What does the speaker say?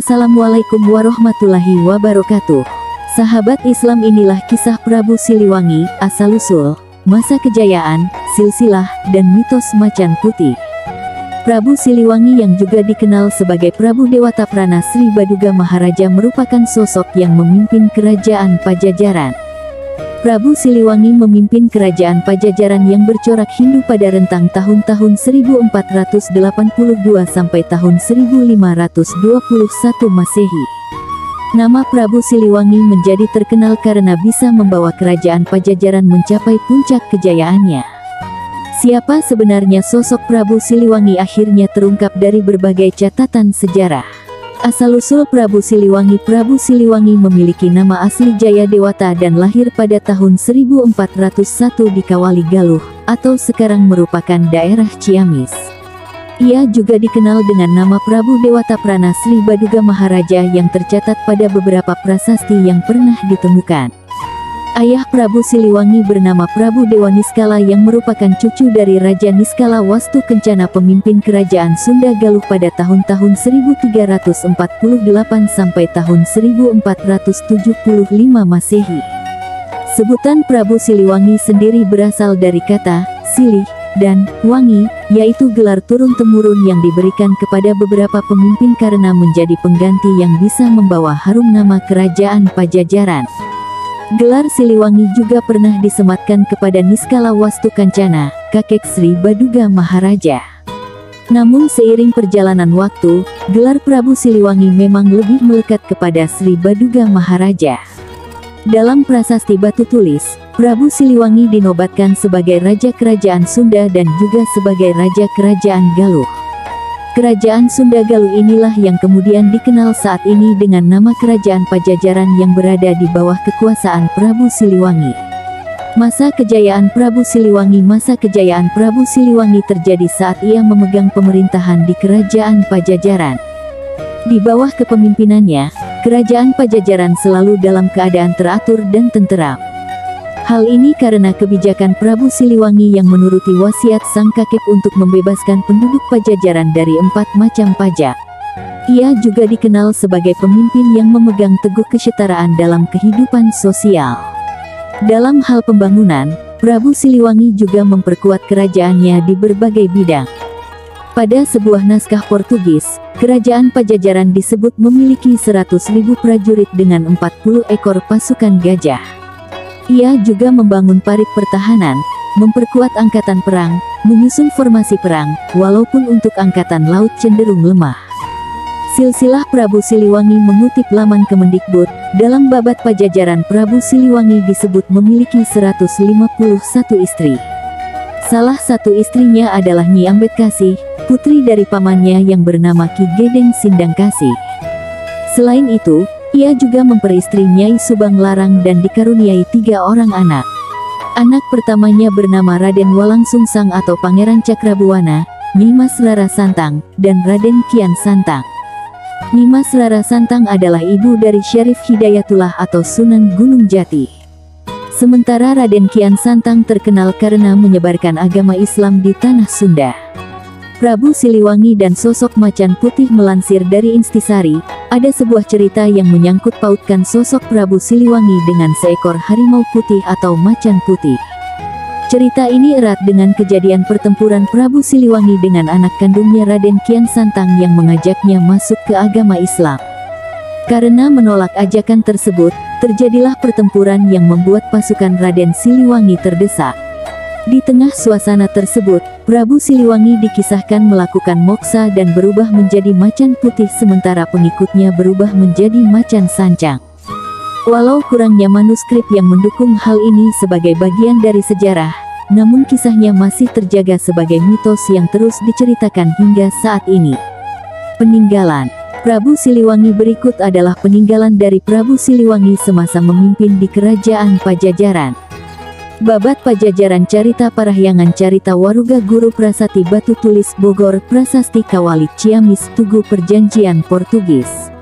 Assalamualaikum warahmatullahi wabarakatuh. Sahabat Islam, inilah kisah Prabu Siliwangi, asal-usul, masa kejayaan, silsilah, dan mitos Macan Putih. Prabu Siliwangi yang juga dikenal sebagai Prabu Dewata Prana Sri Baduga Maharaja merupakan sosok yang memimpin kerajaan Pajajaran. Prabu Siliwangi memimpin kerajaan Pajajaran yang bercorak Hindu pada rentang tahun-tahun 1482 sampai tahun 1521 Masehi. Nama Prabu Siliwangi menjadi terkenal karena bisa membawa kerajaan Pajajaran mencapai puncak kejayaannya. Siapa sebenarnya sosok Prabu Siliwangi akhirnya terungkap dari berbagai catatan sejarah. Asal-usul Prabu Siliwangi. Prabu Siliwangi memiliki nama asli Jaya Dewata dan lahir pada tahun 1401 di Kawali Galuh, atau sekarang merupakan daerah Ciamis. Ia juga dikenal dengan nama Prabu Dewata Prana Sri Baduga Maharaja yang tercatat pada beberapa prasasti yang pernah ditemukan. Ayah Prabu Siliwangi bernama Prabu Dewa Niskala yang merupakan cucu dari Raja Niskala Wastu Kencana, pemimpin kerajaan Sunda Galuh pada tahun-tahun 1348 sampai tahun 1475 Masehi. Sebutan Prabu Siliwangi sendiri berasal dari kata silih dan wangi, yaitu gelar turun-temurun yang diberikan kepada beberapa pemimpin karena menjadi pengganti yang bisa membawa harum nama kerajaan Pajajaran. Gelar Siliwangi juga pernah disematkan kepada Niskala Wastu Kencana, kakek Sri Baduga Maharaja. Namun seiring perjalanan waktu, gelar Prabu Siliwangi memang lebih melekat kepada Sri Baduga Maharaja. Dalam prasasti batu tulis, Prabu Siliwangi dinobatkan sebagai Raja Kerajaan Sunda dan juga sebagai Raja Kerajaan Galuh. Kerajaan Sunda Galuh inilah yang kemudian dikenal saat ini dengan nama Kerajaan Pajajaran yang berada di bawah kekuasaan Prabu Siliwangi. Masa kejayaan Prabu Siliwangi. Masa kejayaan Prabu Siliwangi terjadi saat ia memegang pemerintahan di Kerajaan Pajajaran. Di bawah kepemimpinannya, Kerajaan Pajajaran selalu dalam keadaan teratur dan tenteram. Hal ini karena kebijakan Prabu Siliwangi yang menuruti wasiat sang kakek untuk membebaskan penduduk Pajajaran dari 4 macam pajak. Ia juga dikenal sebagai pemimpin yang memegang teguh kesetaraan dalam kehidupan sosial. Dalam hal pembangunan, Prabu Siliwangi juga memperkuat kerajaannya di berbagai bidang. Pada sebuah naskah Portugis, Kerajaan Pajajaran disebut memiliki 100.000 prajurit dengan 40 ekor pasukan gajah. Ia juga membangun parit pertahanan, memperkuat angkatan perang, menyusun formasi perang, walaupun untuk angkatan laut cenderung lemah. Silsilah Prabu Siliwangi mengutip laman Kemendikbud, dalam babat Pajajaran Prabu Siliwangi disebut memiliki 151 istri. Salah satu istrinya adalah Nyi Ambedkasi, putri dari pamannya yang bernama Ki Gedeng Sindangkasi. Selain itu, ia juga memperistri Nyai Subang Larang dan dikaruniai 3 orang anak. Anak pertamanya bernama Raden Walang Sungsang atau Pangeran Cakrabuana, Nyimas Rara Santang, dan Raden Kian Santang. Nyimas Rara Santang adalah ibu dari Syarif Hidayatullah atau Sunan Gunung Jati. Sementara Raden Kian Santang terkenal karena menyebarkan agama Islam di tanah Sunda. Prabu Siliwangi dan sosok Macan Putih. Melansir dari Instisari, ada sebuah cerita yang menyangkut pautkan sosok Prabu Siliwangi dengan seekor harimau putih atau macan putih. Cerita ini erat dengan kejadian pertempuran Prabu Siliwangi dengan anak kandungnya Raden Kian Santang yang mengajaknya masuk ke agama Islam. Karena menolak ajakan tersebut, terjadilah pertempuran yang membuat pasukan Raden Siliwangi terdesak. Di tengah suasana tersebut, Prabu Siliwangi dikisahkan melakukan moksa dan berubah menjadi macan putih sementara pengikutnya berubah menjadi macan sancang. Walau kurangnya manuskrip yang mendukung hal ini sebagai bagian dari sejarah, namun kisahnya masih terjaga sebagai mitos yang terus diceritakan hingga saat ini. Peninggalan Prabu Siliwangi. Berikut adalah peninggalan dari Prabu Siliwangi semasa memimpin di Kerajaan Pajajaran. Babat Pajajaran. Carita Parahyangan. Carita Waruga Guru Prasasti Batu Tulis Bogor. Prasasti Kawali Ciamis. Tugu Perjanjian Portugis.